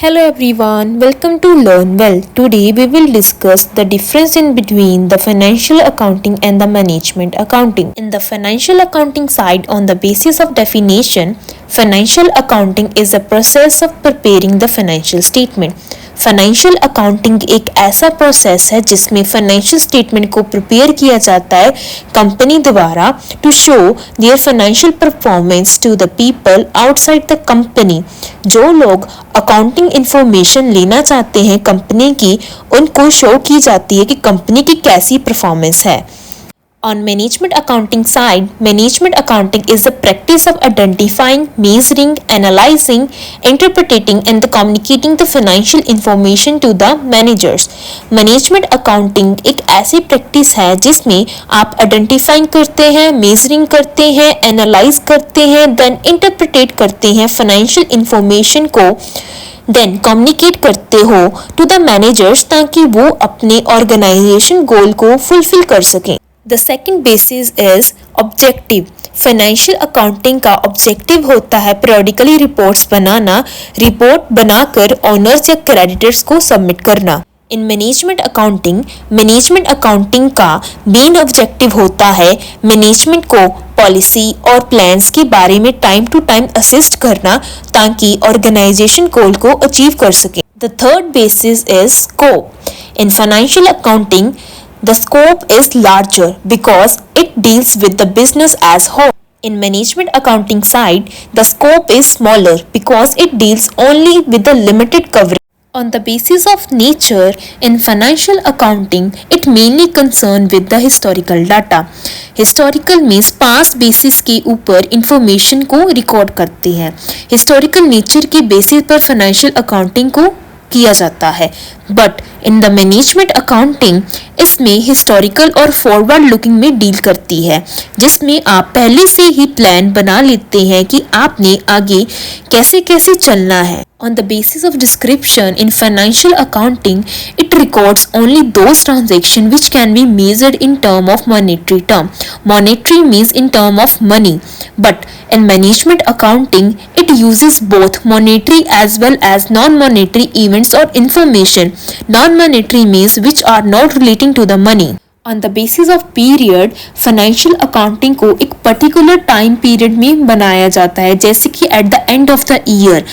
Hello everyone, welcome to Learn Well. Today we will discuss the difference in between the financial accounting and the management accounting. In the financial accounting side, on the basis of definition, financial accounting is the process of preparing the financial statement. Financial accounting एक ऐसा process है जिसमें financial statement को prepare किया जाता है company द्वारा to show their financial performance to the people outside the company. जो लोग अकाउंटिंग इंफॉर्मेशन लेना चाहते हैं कंपनी की, उनको शो की जाती है कि कंपनी की कैसी परफॉर्मेंस है। On management accounting side, management accounting is the practice of identifying, measuring, analyzing, interpreting and communicating the financial information to the managers. Management accounting एक ऐसी प्रैक्टिस है जिसमें आप आइडेंटिफाइंग करते हैं, मेजरिंग करते हैं, एनालाइज करते हैं, देन इंटरप्रिटेट करते हैं फाइनेंशियल इंफॉर्मेशन को, देन कम्युनिकेट करते हो टू द मैनेजर्स ताकि वो अपने ऑर्गेनाइजेशन गोल को फुलफिल कर सकें। The second basis is objective. Financial accounting का ऑब्जेक्टिव होता है periodically रिपोर्ट्स बनाना, रिपोर्ट बनाकर ऑनर्स या क्रेडिटर्स को सबमिट करना। इन मैनेजमेंट अकाउंटिंग का मेन ऑब्जेक्टिव होता है मैनेजमेंट को पॉलिसी और प्लान्स के बारे में टाइम टू टाइम असिस्ट करना ताकि ऑर्गेनाइजेशन गोल को अचीव कर सके। The third basis is scope. In financial accounting the scope is larger because it deals with the business as whole. In management accounting side, the scope is smaller because it deals only with the limited coverage. On the basis of nature, in financial accounting, it mainly concerned with the historical data. Historical means past basis के ऊपर information को record करते हैं। Historical nature के basis पर financial accounting को किया जाता है, but in the management accounting इसमें हिस्टोरिकल और फॉरवर्ड लुकिंग में डील करती है, जिसमें आप पहले से ही प्लान बना लेते हैं कि आपने आगे कैसे कैसे चलना है। On the basis of description in financial accounting, it records only those transactions which can be measured in term of monetary term. Monetary means in term of money, but in management accounting, it uses both monetary as well as non-monetary events or information. Non-monetary means which are not relating to the money. On the basis of period, financial accounting को एक particular time period में बनाया जाता है, जैसे कि at the end of the year.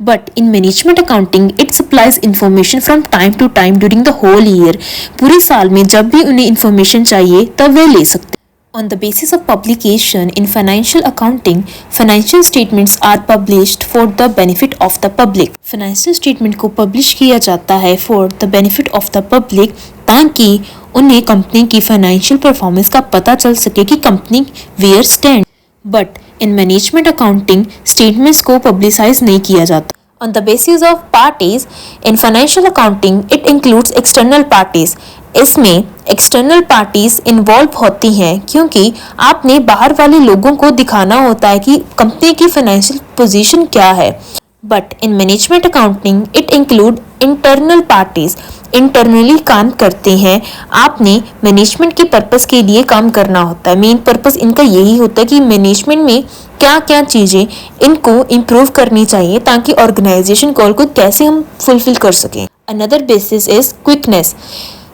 But in management accounting, it supplies information from time to time during the whole year. पूरे साल में जब भी उन्हें information चाहिए तब वे ले सकते हैं। On the basis of publication in financial accounting, financial statements are published for the benefit of the public. Financial statement को publish किया जाता है for the benefit of the public ताकि उन्हें कंपनी की financial performance का पता चल सके कि company where stand. But in management accounting statements को पब्लिसाइज नहीं किया जाता। On the basis of parties in financial accounting it includes external parties. इसमें एक्सटर्नल पार्टीज इन्वॉल्व होती हैं क्योंकि आपने बाहर वाले लोगों को दिखाना होता है कि कंपनी की फाइनेंशियल पोजीशन क्या है। But in management accounting it include internal parties. Internally काम करते हैं, आपने मैनेजमेंट के पर्पस के लिए काम करना होता है। मेन पर्पस इनका यही होता है कि मैनेजमेंट में क्या क्या चीज़ें इनको इम्प्रूव करनी चाहिए ताकि ऑर्गेनाइजेशन गोल को कैसे हम फुलफिल कर सकें। Another basis is quickness.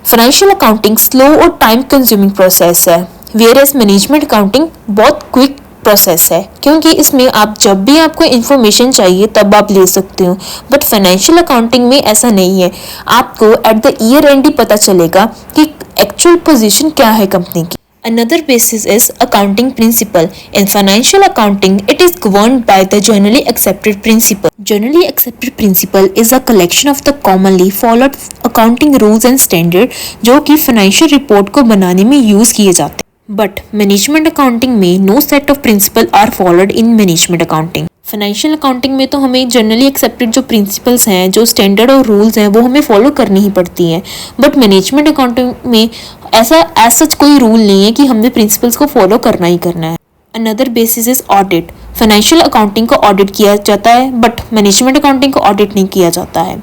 Financial accounting slow और टाइम कंज्यूमिंग प्रोसेस है, वेयर एज मैनेजमेंट अकाउंटिंग बहुत क्विक प्रोसेस है क्योंकि इसमें आप जब भी आपको इन्फॉर्मेशन चाहिए तब आप ले सकते हो। बट फाइनेंशियल अकाउंटिंग में ऐसा नहीं है, आपको eight the year and he पता चलेगा कि एक्चुअल पोजीशन क्या है कंपनी की। Another basis is accounting principle. In financial accounting, it is governed by the generally accepted principle. Generally accepted principle is a collection of the commonly followed accounting rules and standard जो कि financial report को बनाने में use किए जाते हैं। But management accounting में no set of principle are followed in management accounting. Financial accounting में तो हमें जनरली एक्सेप्टेड जो प्रिंसिपल्स हैं, जो स्टैंडर्ड और रूल्स हैं, वो हमें फॉलो करनी ही पड़ती हैं। बट मैनेजमेंट अकाउंटिंग में ऐसा सच कोई रूल नहीं है कि हमने प्रिंसिपल्स को फॉलो करना ही करना है। Another basis is audit. Financial accounting को ऑडिट किया जाता है बट मैनेजमेंट अकाउंटिंग को ऑडिट नहीं किया जाता है।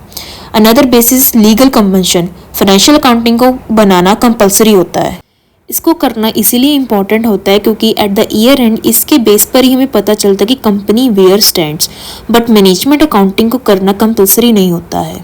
Another basis legal convention. Financial accounting को बनाना कंपलसरी होता है। इसको करना इसीलिए इम्पॉर्टेंट होता है क्योंकि एट द ईयर एंड इसके बेस पर ही हमें पता चलता है कि company where stands, but management accounting को करना कंपल्सरी नहीं होता है।